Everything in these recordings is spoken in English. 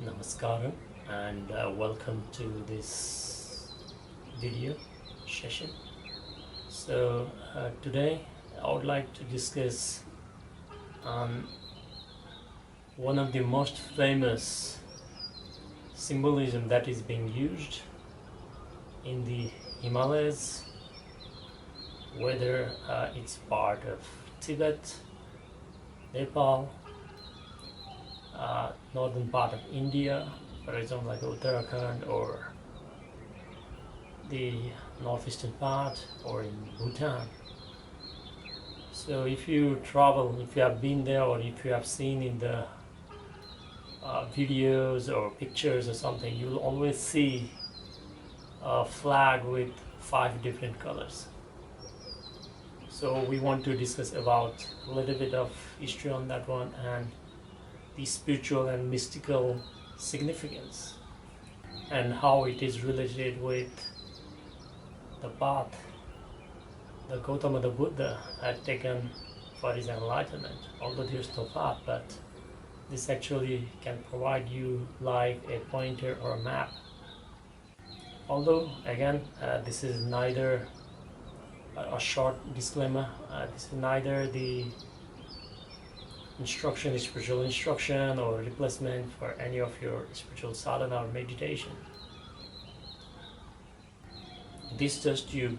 Namaskaram and welcome to this video session. So today I would like to discuss one of the most famous symbolism that is being used in the Himalayas, whether it's part of Tibet, Nepal, northern part of India, for example like Uttarakhand, or the northeastern part, or in Bhutan. So if you travel, if you have been there, or if you have seen in the videos or pictures or something, you will always see a flag with 5 different colors. So we want to discuss about a little bit of history on that one and the spiritual and mystical significance and how it is related with the path the Gautama the Buddha had taken for his enlightenment. Although there's no path, but this actually can provide you like a pointer or a map. Although again, this is neither a short disclaimer, this is neither the instruction, spiritual instruction, or replacement for any of your spiritual sadhana or meditation. This just to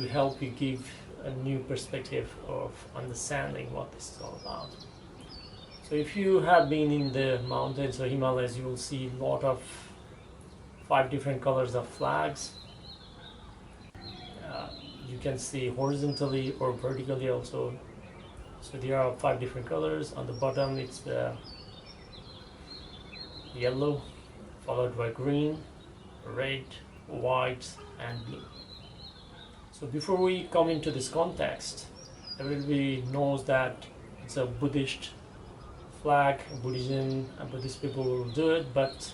help you give a new perspective of understanding what this is all about. So if you have been in the mountains or Himalayas, you will see a lot of 5 different colors of flags. You can see horizontally or vertically also. So there are 5 different colors. On the bottom it's yellow, followed by green, red, white and blue. So before we come into this context, everybody knows that it's a Buddhist flag. Buddhism and Buddhist people will do it, but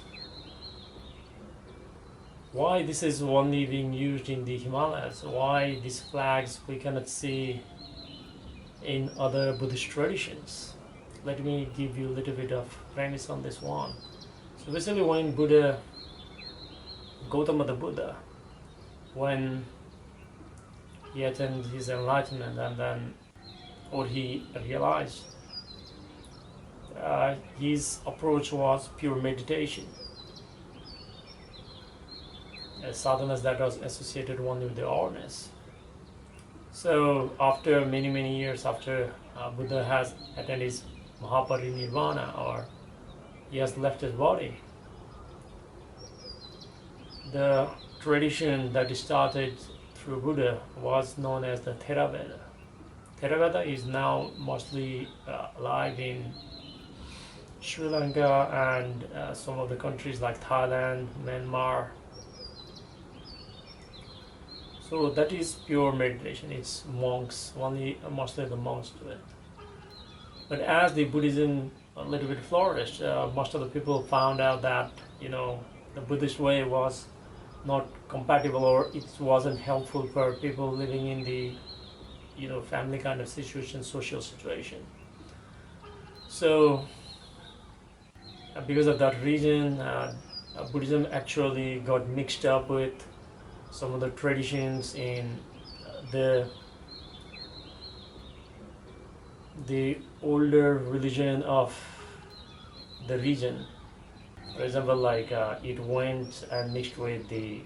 why this is only being used in the Himalayas? Why these flags we cannot see in other Buddhist traditions? Let me give you a little bit of premise on this one. So basically, when Gautama the Buddha, when he attained his enlightenment, and then what he realized, his approach was pure meditation, sadhanas that was associated only with the awareness. So after many years after Buddha has attained his Mahaparinirvana, or he has left his body, the tradition that started through Buddha was known as the Theravada. Theravada is now mostly alive in Sri Lanka and some of the countries like Thailand, Myanmar. So that is pure meditation. It's monks, mostly the monks do it. But as the Buddhism a little bit flourished, most of the people found out that the Buddhist way was not compatible, or it wasn't helpful for people living in the family kind of situation, social situation. So because of that reason, Buddhism actually got mixed up with some of the traditions in the older religion of the region. For example, like it went and mixed with the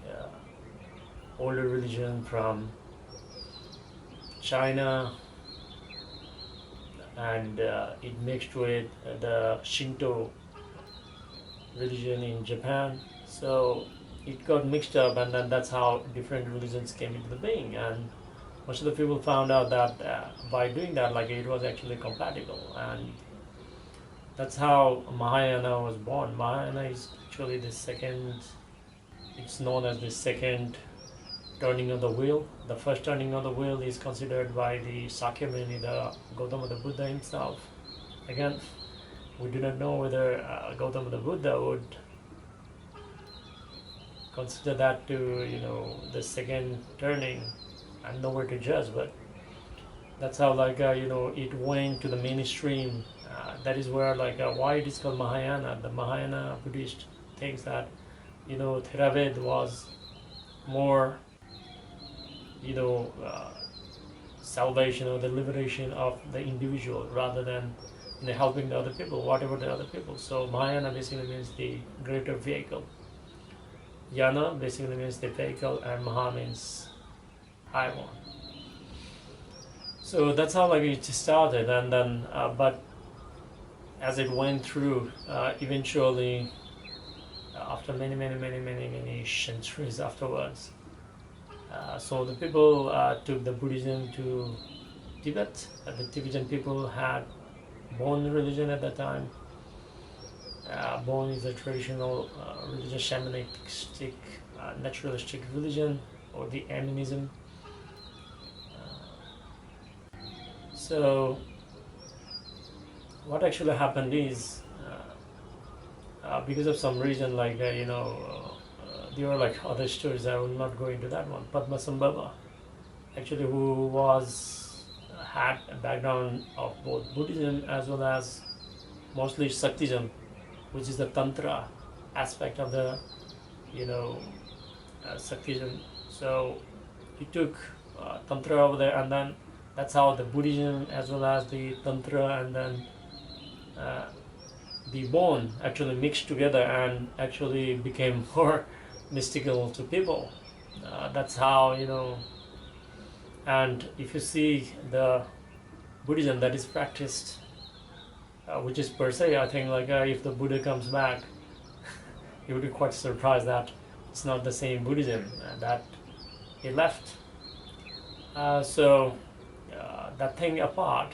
older religion from China, and it mixed with the Shinto religion in Japan. So it got mixed up, and then that's how different religions came into the being. And most of the people found out that by doing that, like, it was actually compatible, and that's how Mahayana was born. Mahayana is actually the second, it's known as the second turning of the wheel. The first turning of the wheel is considered by the Sakyamuni, the Gautama the Buddha himself. Again, we do not know whether Gautama the Buddha would consider that to the second turning. I'm nowhere to judge, but that's how it went to the mainstream That is where why it is called Mahayana. The Mahayana Buddhist thinks that Theravada was more salvation or the liberation of the individual rather than helping the other people, whatever the other people. So Mahayana basically means the greater vehicle. Yana basically means the vehicle, and Maha means high one. So that's how it started, and then but as it went through, eventually after many centuries afterwards, so the people took the Buddhism to Tibet. The Tibetan people had Bon religion at that time. Bon is a traditional religious shamanistic, naturalistic religion, or the animism. So what actually happened is, because of some reason, there were other stories. I will not go into that one. Padmasambhava, actually, who had a background of both Buddhism as well as mostly Shaktism, which is the Tantra aspect of the Shaktism. So he took Tantra over there, and then that's how the Buddhism as well as the Tantra and then the Bon actually mixed together and actually became more mystical to people. That's how, and if you see the Buddhism that is practiced, which is per se, I think if the Buddha comes back, he would be quite surprised that it's not the same Buddhism that he left. So that thing apart,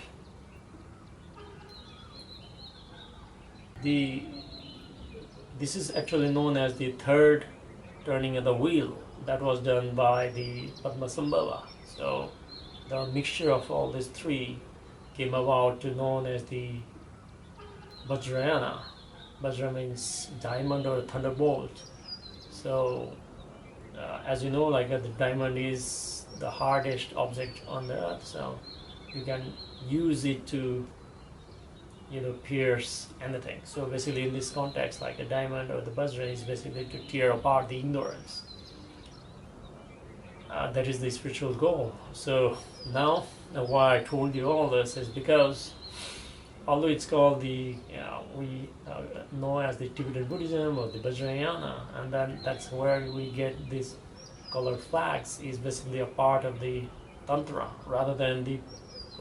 this is actually known as the third turning of the wheel that was done by the Padmasambhava. So the mixture of all these three came about to known as the Vajrayana. Vajra means diamond or thunderbolt. So as you know, the diamond is the hardest object on the earth, so you can use it to pierce anything. So basically in this context, a diamond or the Vajra is basically to tear apart the ignorance. That is the spiritual goal. So now why I told you all this is because although it's called we know as the Tibetan Buddhism or the Vajrayana, and then that's where we get these colored flags, is basically a part of the Tantra rather than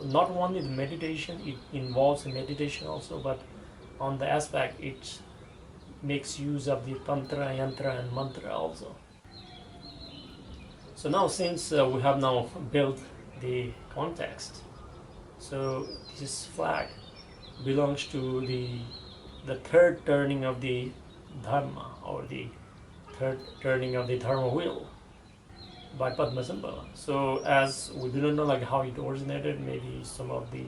not only the meditation. It involves the meditation also, but on the aspect it makes use of the Tantra, Yantra and Mantra also. So now since we have now built the context, so this flag belongs to the third turning of the Dharma, or the third turning of the Dharma wheel by Padmasambhava. So as we do not know how it originated, maybe some of the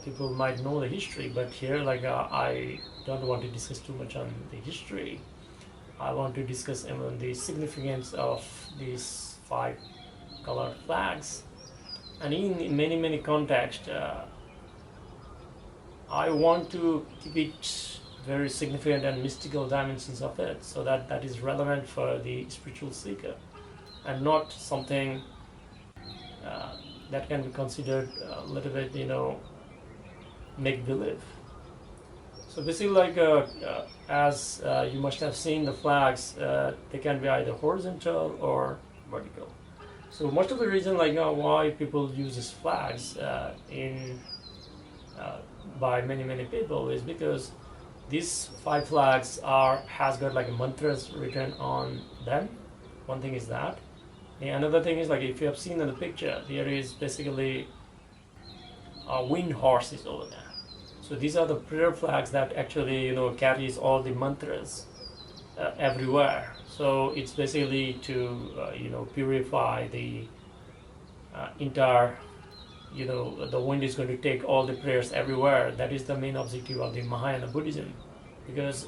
people might know the history, but here I don't want to discuss too much on the history. I want to discuss the significance of these 5 colored flags, and in many contexts I want to keep it very significant and mystical dimensions of it, so that is relevant for the spiritual seeker and not something that can be considered a little bit make-believe. So basically as you must have seen the flags, they can be either horizontal or vertical. So most of the reason why people use these flags by many people is because these 5 flags has got mantras written on them. One thing is that. And another thing is if you have seen in the picture, there is basically wind horses over there. So these are the prayer flags that actually carries all the mantras everywhere. So it's basically to purify the entire, the wind is going to take all the prayers everywhere. That is the main objective of the Mahayana Buddhism, because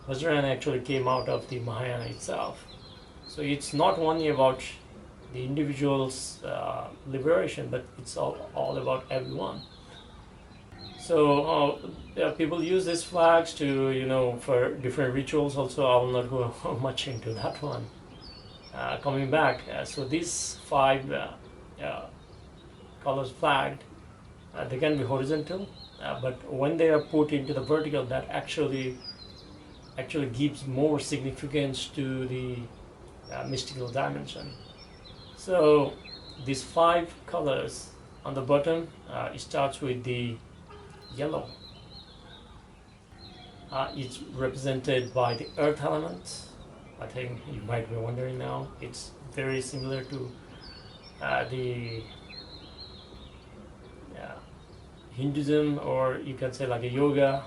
Vajrayana actually came out of the Mahayana itself. So it's not only about the individual's liberation, but it's all about everyone. So people use these flags to, for different rituals also. I will not go much into that one. Coming back, so these 5 colors flagged, they can be horizontal, but when they are put into the vertical, that actually gives more significance to the mystical dimension. So these 5 colors on the bottom, it starts with the yellow. It's represented by the earth element. I think you might be wondering now, it's very similar to the Hinduism, or you can say like a yoga,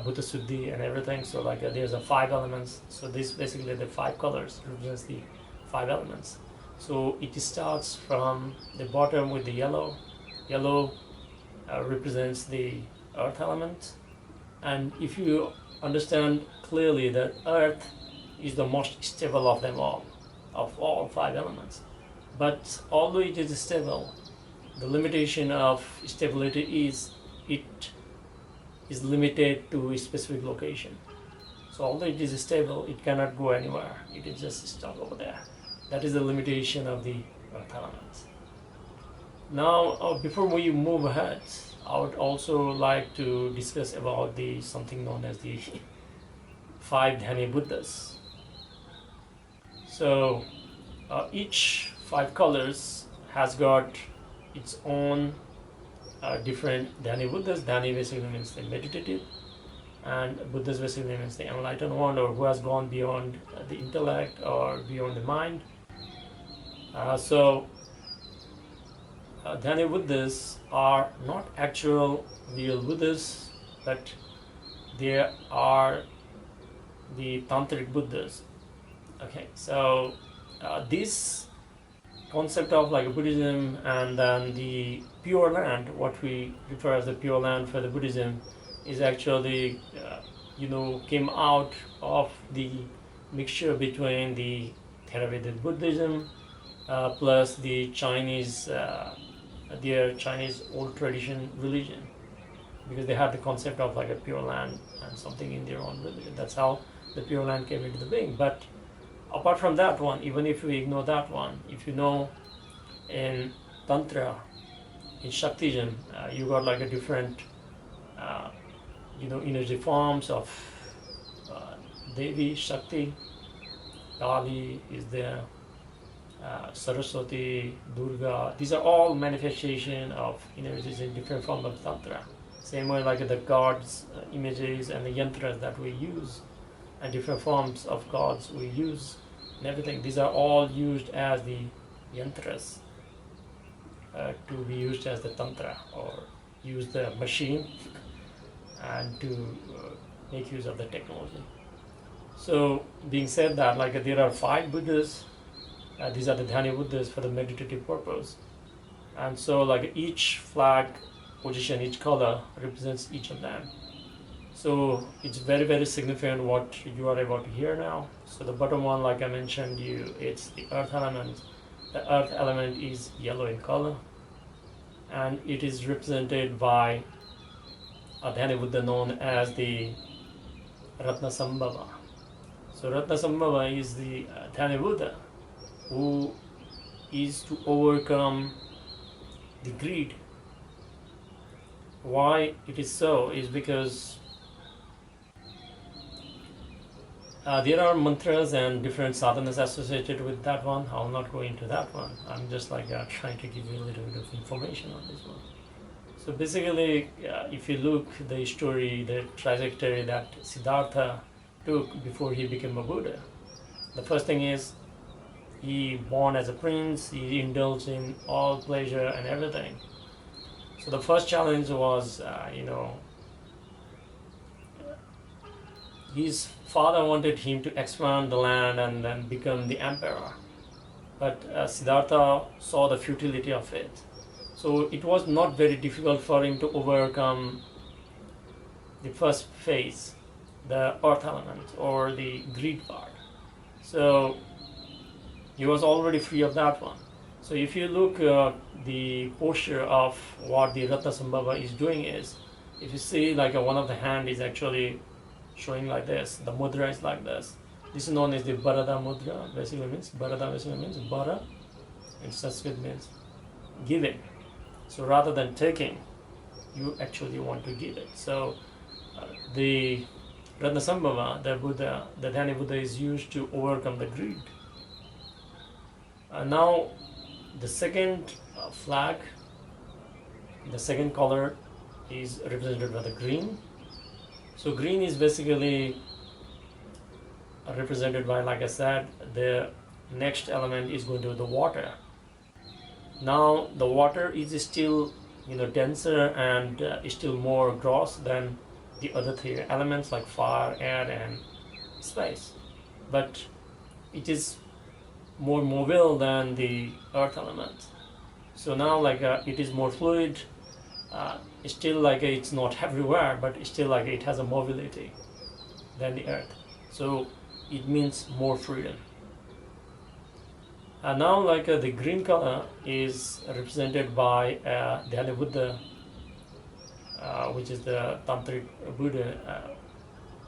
Buddha Suddhi and everything. So like there's 5 elements. So this basically the 5 colors represents the 5 elements. So it starts from the bottom with the yellow. Yellow represents the earth element. And if you understand clearly that earth is the most stable of them all, of all 5 elements. But although it is stable, the limitation of stability is it is limited to a specific location. So although it is stable, it cannot go anywhere. It is just stuck over there. That is the limitation of the earth elements. Now, before we move ahead, I would also like to discuss about the something known as the 5 Dhani Buddhas. So each 5 colors has got its own different Dhani Buddhas. Dhani basically means the meditative, and Buddhas basically means the enlightened one, or who has gone beyond the intellect or beyond the mind. So Dhani Buddhas are not actual real Buddhas, but they are the Tantric Buddhas. Okay, so this concept of like Buddhism and then the pure land, what we refer as the pure land for the Buddhism, is actually came out of the mixture between the Theravedic Buddhism plus the Chinese their Chinese old tradition religion, because they had the concept of like a pure land and something in their own religion. That's how the pure land came into the being. But apart from that one, even if we ignore that one, if you know in Tantra, in Shaktism, you got like a different energy forms of Devi, Shakti, Kali is there, Saraswati, Durga. These are all manifestation of energies in different forms of Tantra. Same way like the gods, images and the yantras that we use, and different forms of gods we use and everything. These are all used as the yantras to be used as the Tantra, or use the machine and to make use of the technology. So being said that, like there are 5 Buddhas, these are the Dhani Buddhas for the meditative purpose. And so like each flag position, each color represents each of them. So it's very, very significant what you are about to hear now. So the bottom one, like I mentioned it's the earth element. The earth element is yellow in color, and it is represented by a Dhani Buddha known as the Ratnasambhava. So Ratnasambhava is the Dhani Buddha who is to overcome the greed. Why it is so is because there are mantras and different sadhanas associated with that one. I will not go into that one. I'm just like trying to give you a little bit of information on this one. So basically, if you look the story, the trajectory that Siddhartha took before he became a Buddha, the first thing is he born as a prince, he indulged in all pleasure and everything. So the first challenge was, his father wanted him to expand the land and then become the emperor. But Siddhartha saw the futility of it. So it was not very difficult for him to overcome the first phase, the earth element or the greed part. So he was already free of that one. So if you look the posture of what the Ratnasambhava is doing is, if you see like one of the hand is actually showing like this, the mudra is like this. This is known as the Bharata mudra. Basically means Bhara in Sanskrit means giving. So rather than taking, you actually want to give it. So the Ratnasambhava, the Buddha, the Dhani Buddha is used to overcome the greed. Now the second flag, the second color is represented by the green. So green is basically represented by, like I said, the next element is going to be the water. Now the water is still denser and is still more gross than the other three elements like fire, air and space, but it is more mobile than the earth element. So now like it is more fluid. It's still like it's not everywhere, but it's still like it has a mobility than the earth. So it means more freedom. And now like the green color is represented by Dhani Buddha, which is the Tantric Buddha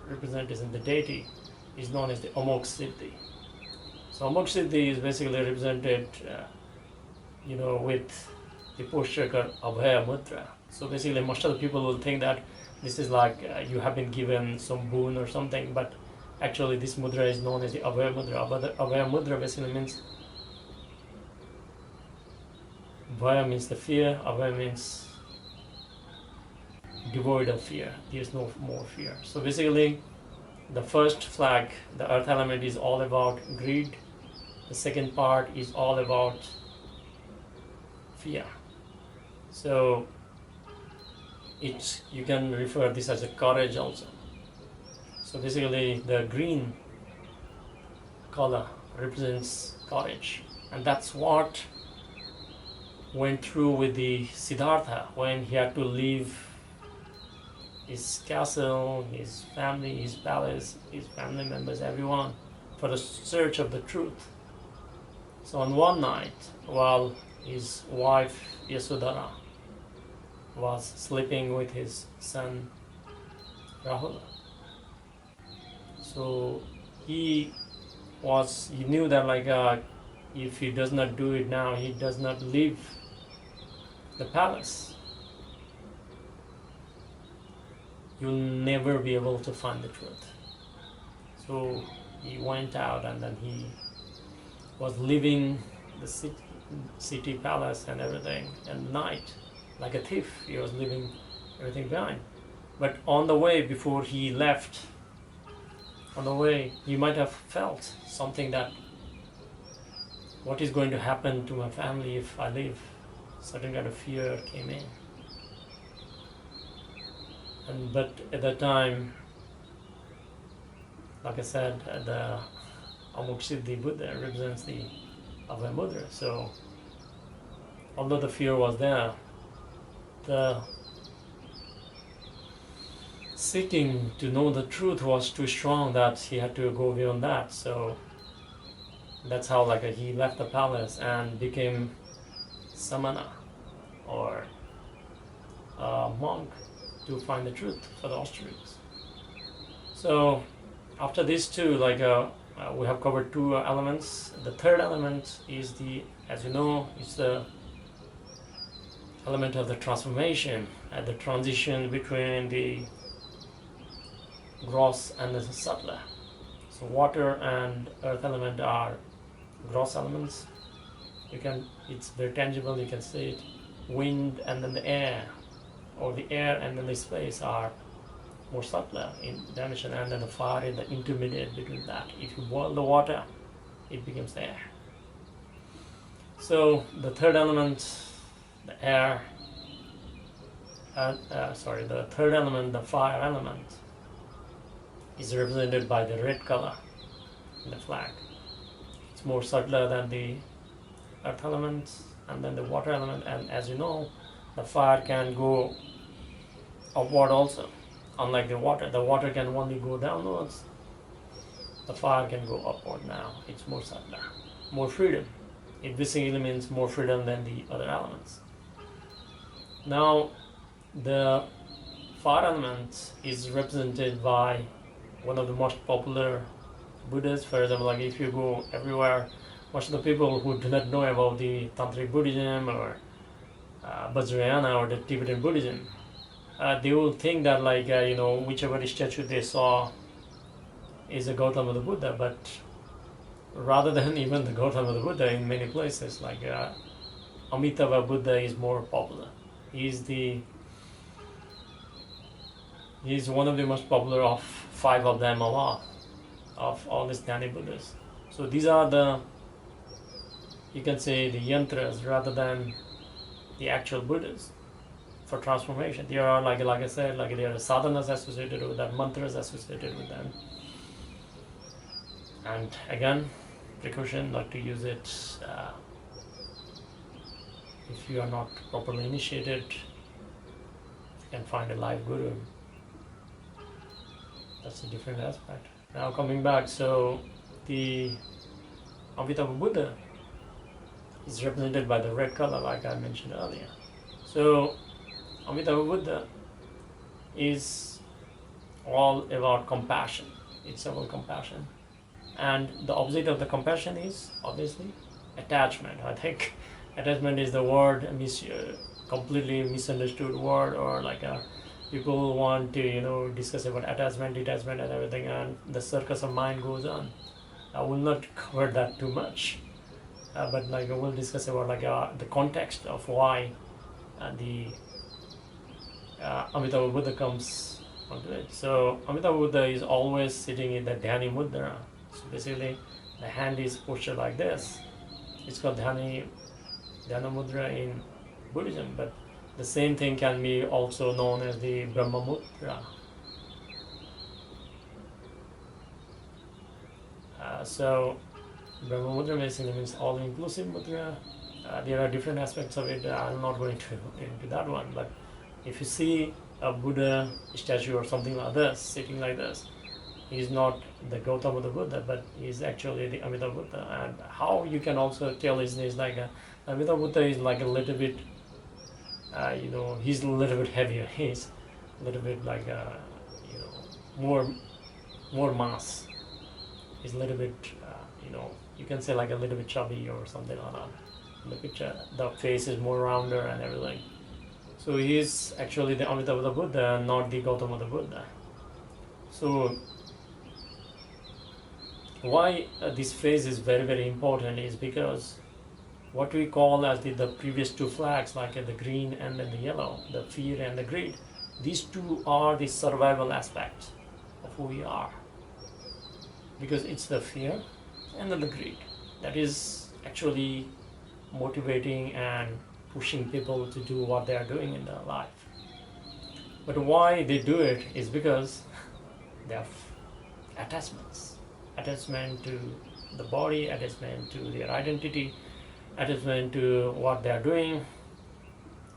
represented in the deity, is known as the Amokshiddhi. So Amokshiddhi is basically represented with the posture called Abhaya Mudra. So basically most of the people will think that this is like you have been given some boon or something, but actually this mudra is known as the Abhaya Mudra. Abhaya Mudra basically means, Bhaya means the fear, Abhaya means devoid of fear. There's no more fear. So basically the first flag, the earth element, is all about greed. The second part is all about fear. So you can refer this as a courage also. So basically the green color represents courage, and that's what went through with the Siddhartha when he had to leave his castle, his family, his palace, his family members, everyone, for the search of the truth. So on one night, while his wife Yasodhara was sleeping with his son Rahula, so he knew that like if he does not do it now, he does not leave the palace, you'll never be able to find the truth. So he went out, and then he was leaving the city palace and everything at night, like a thief. He was leaving everything behind. But on the way, before he left, on the way, he might have felt something, that what is going to happen to my family if I leave? Certain kind of fear came in. But at that time, like I said, the Amokshiddhi Buddha represents the Abhaya Mudra. So although the fear was there, the seeking to know the truth was too strong that he had to go beyond that. So that's how like he left the palace and became samana, or a monk, to find the truth for the ostriches. So after these two, like we have covered two elements. The third element is as you know, it's the element of the transformation, at the transition between the gross and the subtler. So water and earth element are gross elements. It's very tangible, you can see it. Wind and then the air, or the air and then the space, are more subtler in dimension, and then the fire is the intermediate between that. If you boil the water, it becomes air. So the third element, the third element, the fire element, is represented by the red color in the flag. It's more subtler than the earth element and then the water element, and as you know, the fire can go upward also. Unlike the water can only go downwards. The fire can go upward now. It's more subtler, more freedom. It basically means more freedom than the other elements. Now, the fire element is represented by one of the most popular Buddhists. For example, like if you go everywhere, most of the people who do not know about the Tantric Buddhism or Vajrayana or the Tibetan Buddhism, they will think that like whichever statue they saw is a Gautama the Buddha, but rather than even the Gautama the Buddha, in many places like Amitabha Buddha is more popular. He's one of the most popular of 5 of them of all these Dhani Buddhas. So these are the, you can say, the yantras rather than the actual Buddhas for transformation. There are like I said, like there are sadhanas associated with that, mantras associated with them. And again, precaution not to use it if you are not properly initiated. You can find a live guru. That's a different aspect. Now coming back, so the Amitabha Buddha is represented by the red color like I mentioned earlier. So Amitabha Buddha is all about compassion. It's about compassion. And the opposite of the compassion is obviously attachment. I think attachment is the word, completely misunderstood word, or like people want to discuss about attachment, detachment and everything, and the circus of mind goes on. I will not cover that too much, but like I will discuss about like the context of why the Amitabha Buddha comes onto it. So Amitabha Buddha is always sitting in the Dhani Mudra. So basically the hand is posture like this. It's called Dhana Mudra in Buddhism, but the same thing can be also known as the Brahma Mudra. So Brahma Mudra basically means all-inclusive mudra. There are different aspects of it. I'm not going to into that one, but if you see a Buddha statue or something like this, sitting like this, he's not the Gautama the Buddha, but he's actually the Amitabha Buddha. And how you can also tell is like Amitabha Buddha is like a little bit, he's a little bit heavier. He's a little bit like, more mass. He's a little bit, you can say like a little bit chubby or something like that. In the picture, the face is more rounder and everything. So he is actually the Amitabha Buddha, not the Gautama the Buddha. So why this phase is very, very important is because what we call as the previous 2 flags, like the green and then the yellow, the fear and the greed, these 2 are the survival aspects of who we are. Because it's the fear and then the greed that is actually motivating and pushing people to do what they are doing in their life. But why they do it is because they have attachments. Attachment to the body, attachment to their identity, attachment to what they are doing,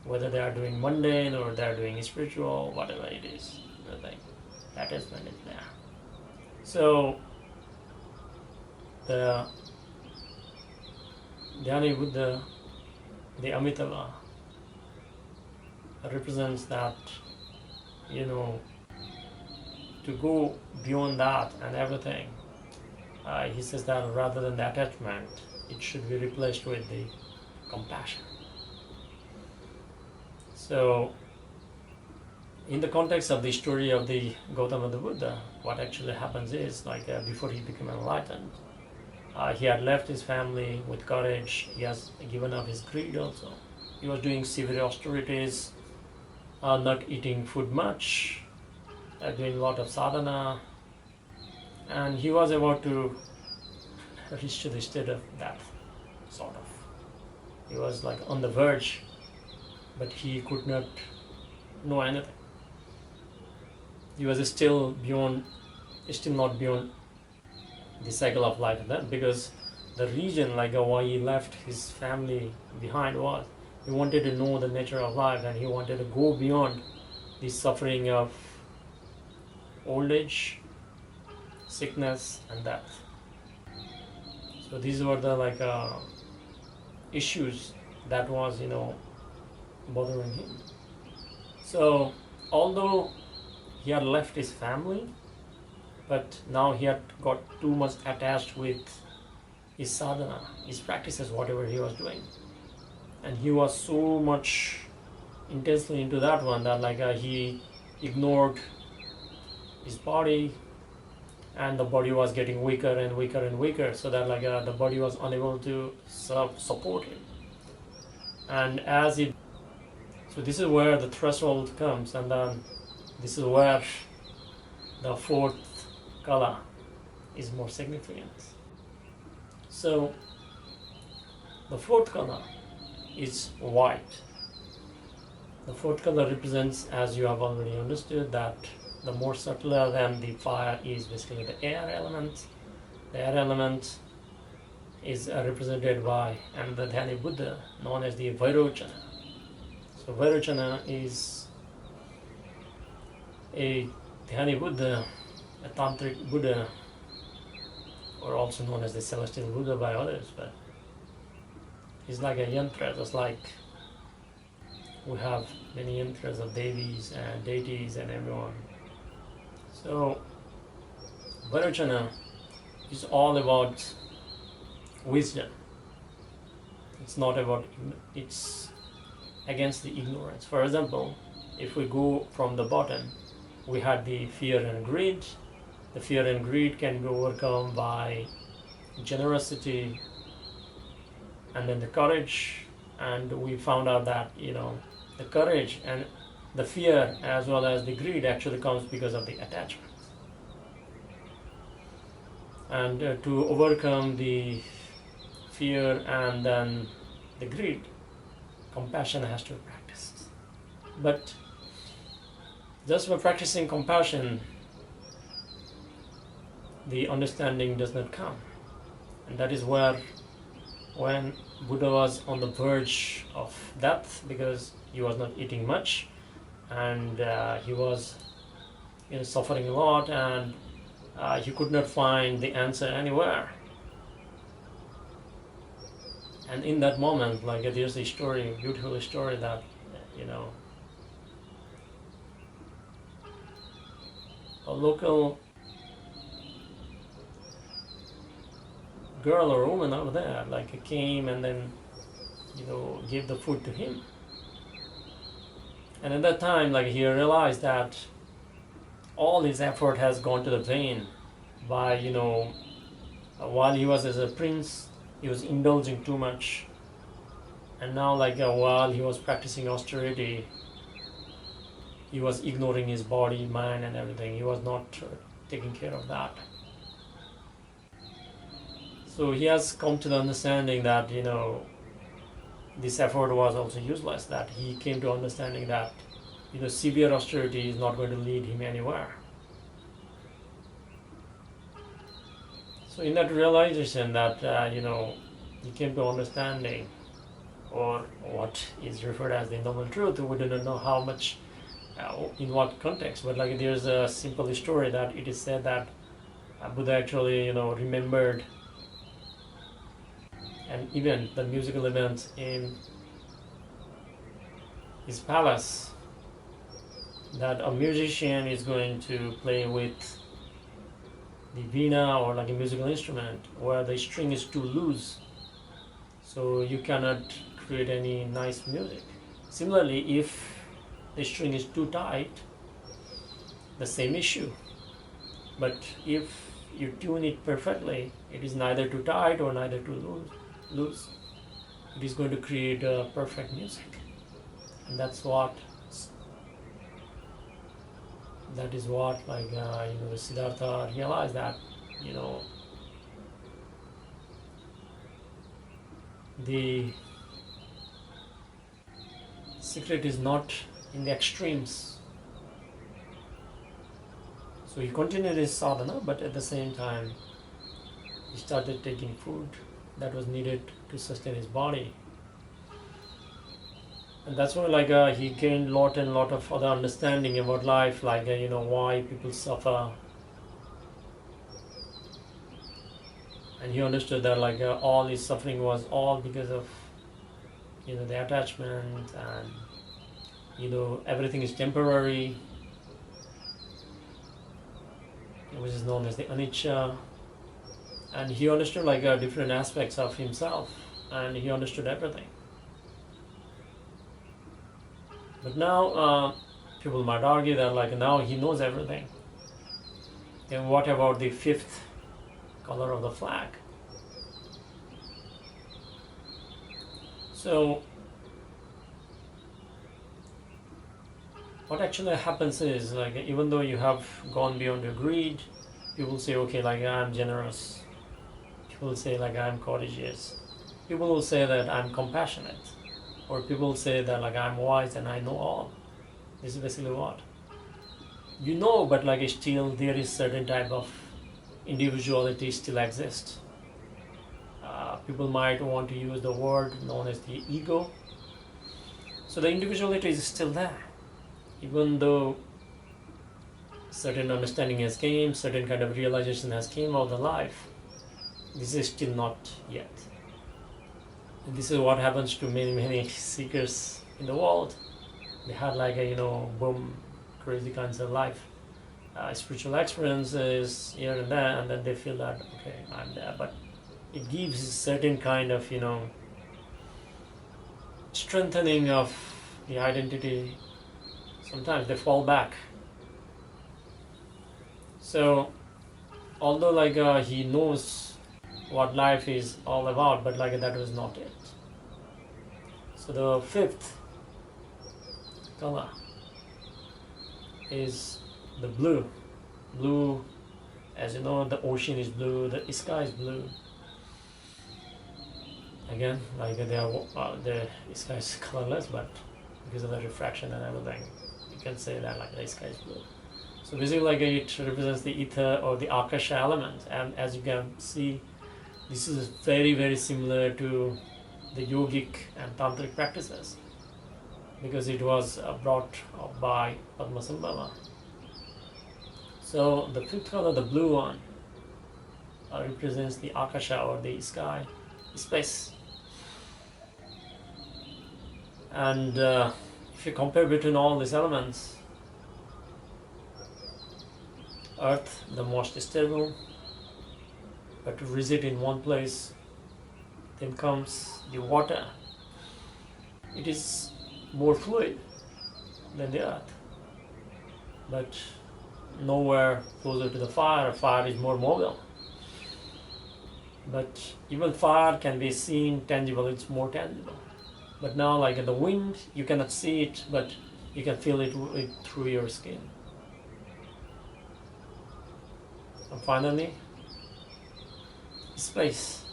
whether they are doing mundane or they are doing spiritual, whatever it is. Attachment is there. So the Dhani Buddha, the Amitabha, represents that, to go beyond that and everything. He says that rather than the attachment, it should be replaced with the compassion. So, in the context of the story of the Gautama the Buddha, what actually happens is, before he became enlightened, he had left his family with courage. He has given up his greed also. He was doing severe austerities, not eating food much, doing a lot of sadhana, and he was about to reach to the state of death, sort of. He was like on the verge, but he could not know anything. He was still not beyond the cycle of life, because the reason why he left his family behind was he wanted to know the nature of life, and he wanted to go beyond the suffering of old age, sickness and death. So these were the issues that was bothering him. So although he had left his family, but now he had got too much attached with his sadhana, his practices, whatever he was doing. And he was so much intensely into that one that he ignored his body, and the body was getting weaker and weaker and weaker, so that the body was unable to support him. And so this is where the threshold comes, and then this is where the fourth kala is more significant. So the fourth kala is white. The fourth color represents, as you have already understood, that the more subtler than the fire is basically the air element. The air element is represented by the Dhani Buddha, known as the Vairochana. So Vairochana is a Dhani Buddha, a Tantric Buddha, or also known as the Celestial Buddha by others, but he's like a yantra, just like we have many yantras of devis and deities and everyone. So Vairochana is all about wisdom. It's against the ignorance. For example, if we go from the bottom, we had the fear and greed. The fear and greed can be overcome by generosity and then the courage. And we found out that the courage and the fear as well as the greed actually comes because of the attachment. And to overcome the fear and then the greed, compassion has to be practiced. But just by practicing compassion, the understanding does not come. And that is where, when Buddha was on the verge of death, because he was not eating much and he was suffering a lot, and he could not find the answer anywhere. And in that moment, there's a story, a beautiful story that a local girl or woman over there came and then gave the food to him. And at that time he realized that all his effort has gone to the vain by while he was as a prince, he was indulging too much, and now while he was practicing austerity, he was ignoring his body, mind and everything. He was not taking care of that. So he has come to the understanding that this effort was also useless, that he came to understanding that severe austerity is not going to lead him anywhere. So in that realization that he came to understanding, or what is referred as the noble truth, we do not know how much, in what context, but there's a simple story that it is said that Buddha actually remembered an event, the musical event in his palace, that a musician is going to play with the veena or a musical instrument where the string is too loose, so you cannot create any nice music. Similarly, if the string is too tight, the same issue. But if you tune it perfectly, it is neither too tight or neither too loose. It is going to create perfect music. And that is what Siddhartha realized, that the secret is not in the extremes. So he continued his sadhana, but at the same time he started taking food that was needed to sustain his body. And that's why he gained lot of other understanding about life, why people suffer. And he understood that all his suffering was all because of the attachment, and everything is temporary, which is known as the anicca. And he understood different aspects of himself, and he understood everything. But now people might argue that now he knows everything. Then what about the fifth color of the flag? So what actually happens is, even though you have gone beyond your greed, people say, okay, I'm generous. People will say I'm courageous. People will say that I'm compassionate. Or people will say that I'm wise and I know all. This is basically what? But still there is certain type of individuality still exists. People might want to use the word known as the ego. So the individuality is still there. Even though certain understanding has came, certain kind of realization has came of the life, this is still not yet. And this is what happens to many seekers in the world. They had boom, crazy kinds of life, spiritual experiences here and there, and then they feel that, okay, I'm there. But it gives a certain kind of, strengthening of the identity. Sometimes they fall back. So, although he knows what life is all about, but that was not it. So the fifth color is the blue. Blue, as you know, the ocean is blue, the sky is blue. Again, the sky is colorless, but because of the refraction and everything, you can say that the sky is blue. So basically, it represents the ether or the akasha element, and as you can see, this is very, very similar to the yogic and tantric practices, because it was brought up by Padmasambhava. So the fifth color, the blue one, represents the akasha or the sky, space. And if you compare between all these elements, earth, the most stable, but rigid in one place. Then comes the water. It is more fluid than the earth, but nowhere closer to the fire. Fire is more mobile. But even fire can be seen, tangible, it's more tangible. But now the wind, you cannot see it, but you can feel it through your skin. And finally, space.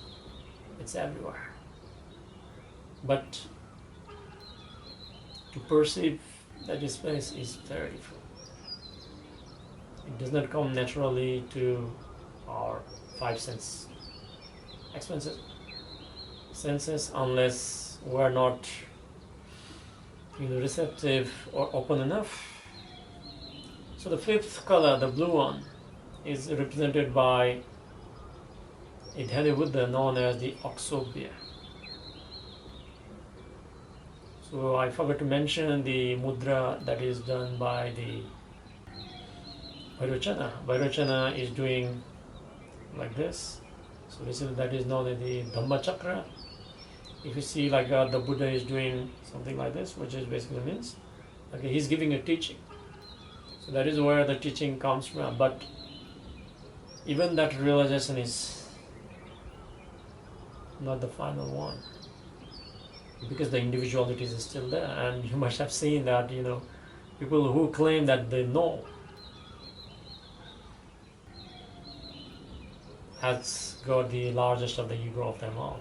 It's everywhere. But to perceive that space is very difficult. It does not come naturally to our five senses unless we're not receptive or open enough. So the fifth color, the blue one, is represented by a Dhani Buddha known as the Aksobhya. So I forgot to mention the mudra that is done by the Vairocana. Vairocana is doing like this. So basically that is known as the Dhamma Chakra. If you see the Buddha is doing something like this, which is basically means he's giving a teaching. So that is where the teaching comes from. But even that realization is not the final one, because the individuality is still there. And you must have seen that people who claim that they know has got the largest of the ego of them all.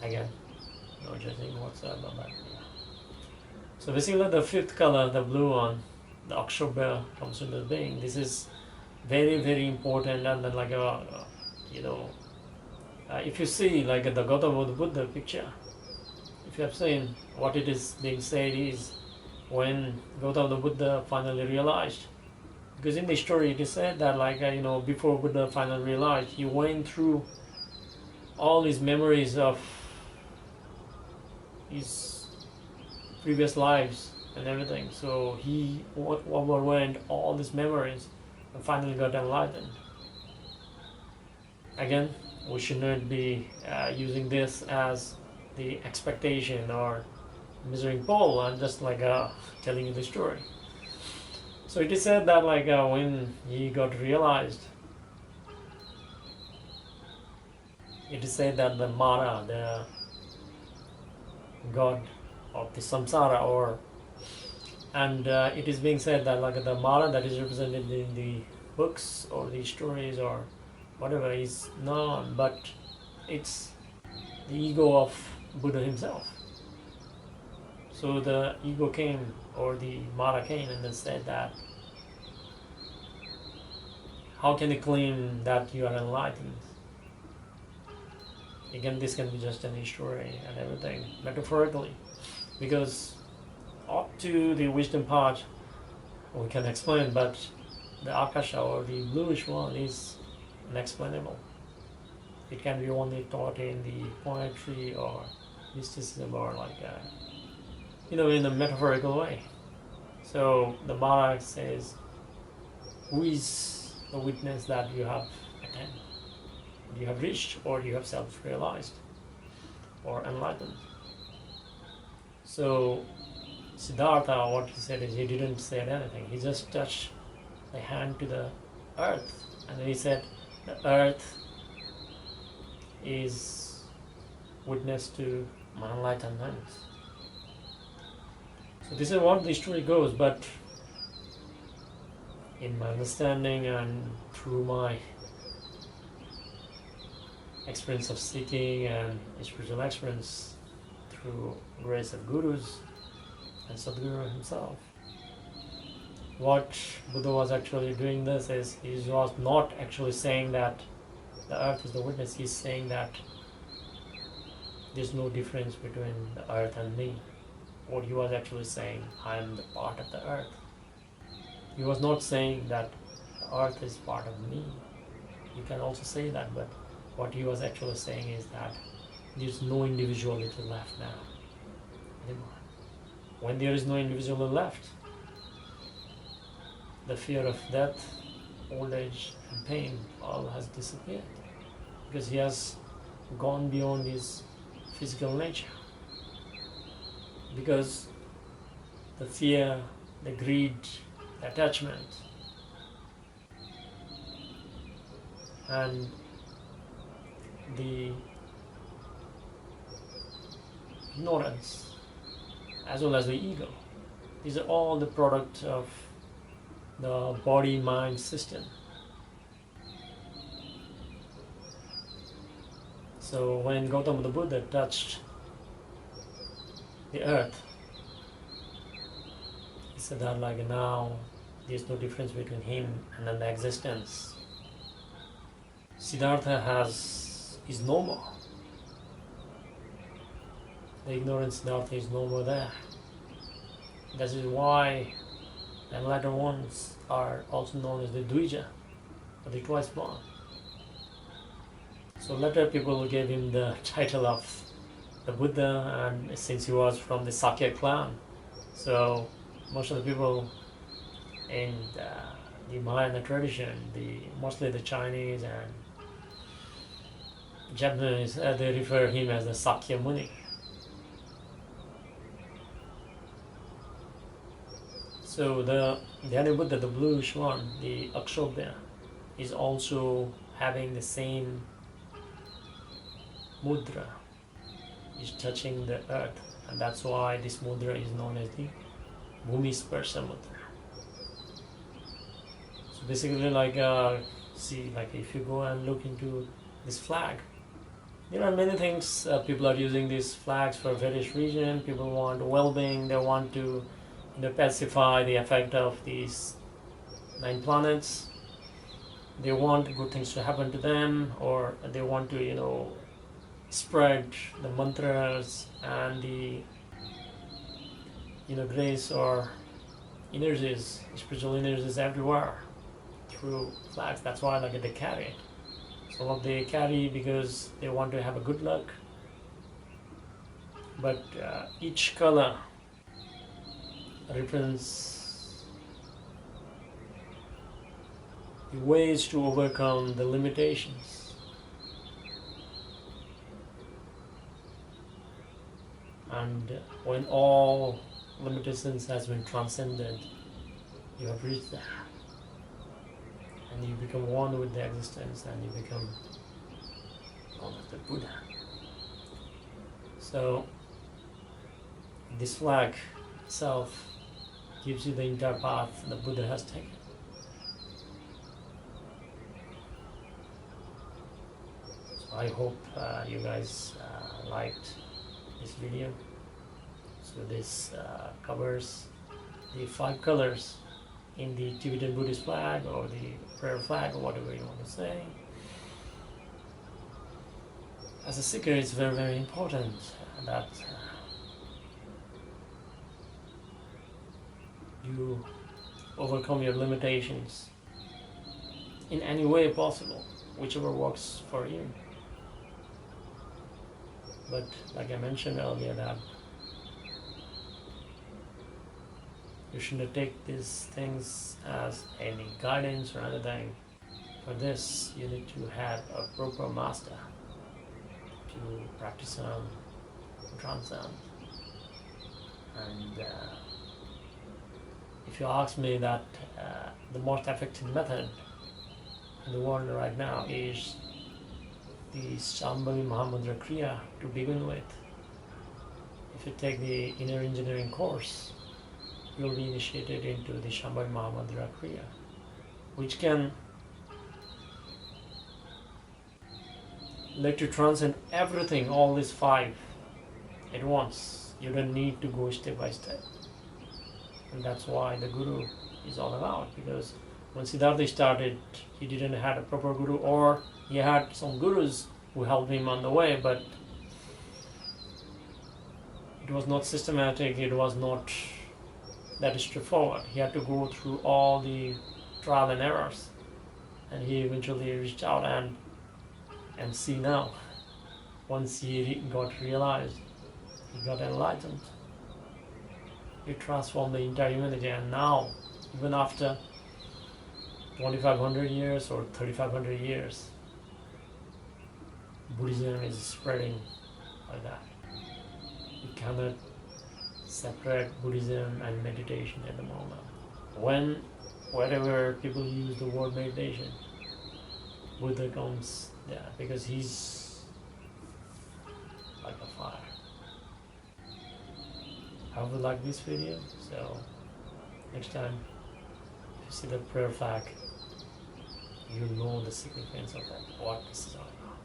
Again, no judging whatsoever. But so basically the fifth color, the blue one, the Akshobhya, comes into being. This is very, very important. And then if you see the Gautama Buddha picture, if you have seen, what it is being said is when Gautama Buddha finally realized, because in the story it is said that before Buddha finally realized, he went through all his memories of his previous lives and everything. So he overwent all these memories and finally got enlightened. Again, we should not be using this as the expectation or measuring pole. I'm just like telling you the story. So it is said that when he got realized, it is said that the Mara, the god of the samsara, it is being said that the Mara that is represented in the books or the stories or whatever is none but it's the ego of Buddha himself. So the ego came, or the Mara came, and then said that, how can you claim that you are enlightened? Again, this can be just an story and everything, metaphorically, because up to the wisdom part we can explain, but the Akasha or the bluish one is unexplainable. It can be only taught in the poetry or mysticism or in a metaphorical way. So the Mara says, who is the witness that you have attained, you have reached, or you have self-realized or enlightened? So Siddhartha, what he said is, he didn't say anything. He just touched the hand to the earth, and then he said, the earth is witness to my enlightenment. So this is what the story goes, but in my understanding and through my experience of seeking and spiritual experience through grace of gurus and Sadhguru himself, what Buddha was actually doing this is, he was not actually saying that the earth is the witness. He's saying that there's no difference between the earth and me. What he was actually saying, I am the part of the earth. He was not saying that the earth is part of me. You can also say that, but what he was actually saying is that there's no individuality left now anymore. When there is no individuality left, the fear of death, old age, and pain all has disappeared, because he has gone beyond his physical nature. Because the fear, the greed, the attachment, and the ignorance, as well as the ego, these are all the product of the body-mind system. So when Gautama the Buddha touched the earth, he said that now there's no difference between him and the existence. Siddhartha is no more. The ignorant Siddhartha is no more there. That is why the latter ones are also known as the Dvija, or the twice born. So later people gave him the title of the Buddha, and since he was from the Sakya clan, so most of the people in the Mahayana tradition, mostly the Chinese and Japanese, they refer him as the Sakya Muni. So the Dhani Buddha, the bluish one, the Akshobhya, is also having the same mudra. Is touching the earth, and that's why this mudra is known as the Bhumi Sparsha mudra. So basically, if you go and look into this flag, there are many things. People are using these flags for various reasons. People want well-being. They want to pacify the effect of these 9 planets. They want good things to happen to them, or they want to spread the mantras and the grace or energies, spiritual energies everywhere through flags. That's why they carry it. Some of they carry because they want to have a good luck, but each color represents the ways to overcome the limitations. And when all limitations has been transcended, you have reached that. And you become one with the existence, and you become one of the Buddha. So this flag itself gives you the entire path the Buddha has taken. So I hope you guys liked this video. So this covers the 5 colors in the Tibetan Buddhist flag, or the prayer flag, or whatever you want to say. As a seeker, it's very, very important that you overcome your limitations in any way possible, whichever works for you. But like I mentioned earlier, that you shouldn't take these things as any guidance or anything. For this, you need to have a proper master to practice on, transcend. And if you ask me, that the most effective method in the world right now is the Shambhavi Mahamudra Kriya to begin with. If you take the inner engineering course, you'll be initiated into the Shambhavi Mahamudra Kriya, which can let you transcend everything, all these 5 at once. You don't need to go step by step. And that's why the Guru is all about, because when Siddhartha started, he didn't have a proper Guru, or he had some Gurus who helped him on the way, but it was not systematic, it was not that straightforward. He had to go through all the trial and errors, and he eventually reached out and see now. Once he got realized, he got enlightened. He transformed the entire humanity, and now, even after 2500 years or 3500 years, Buddhism is spreading like that. You cannot separate Buddhism and meditation at the moment. Wherever people use the word meditation, Buddha comes there, because he's like a fire. I hope you like this video. So next time if you see the prayer flag, you know the significance of that, what this is all about.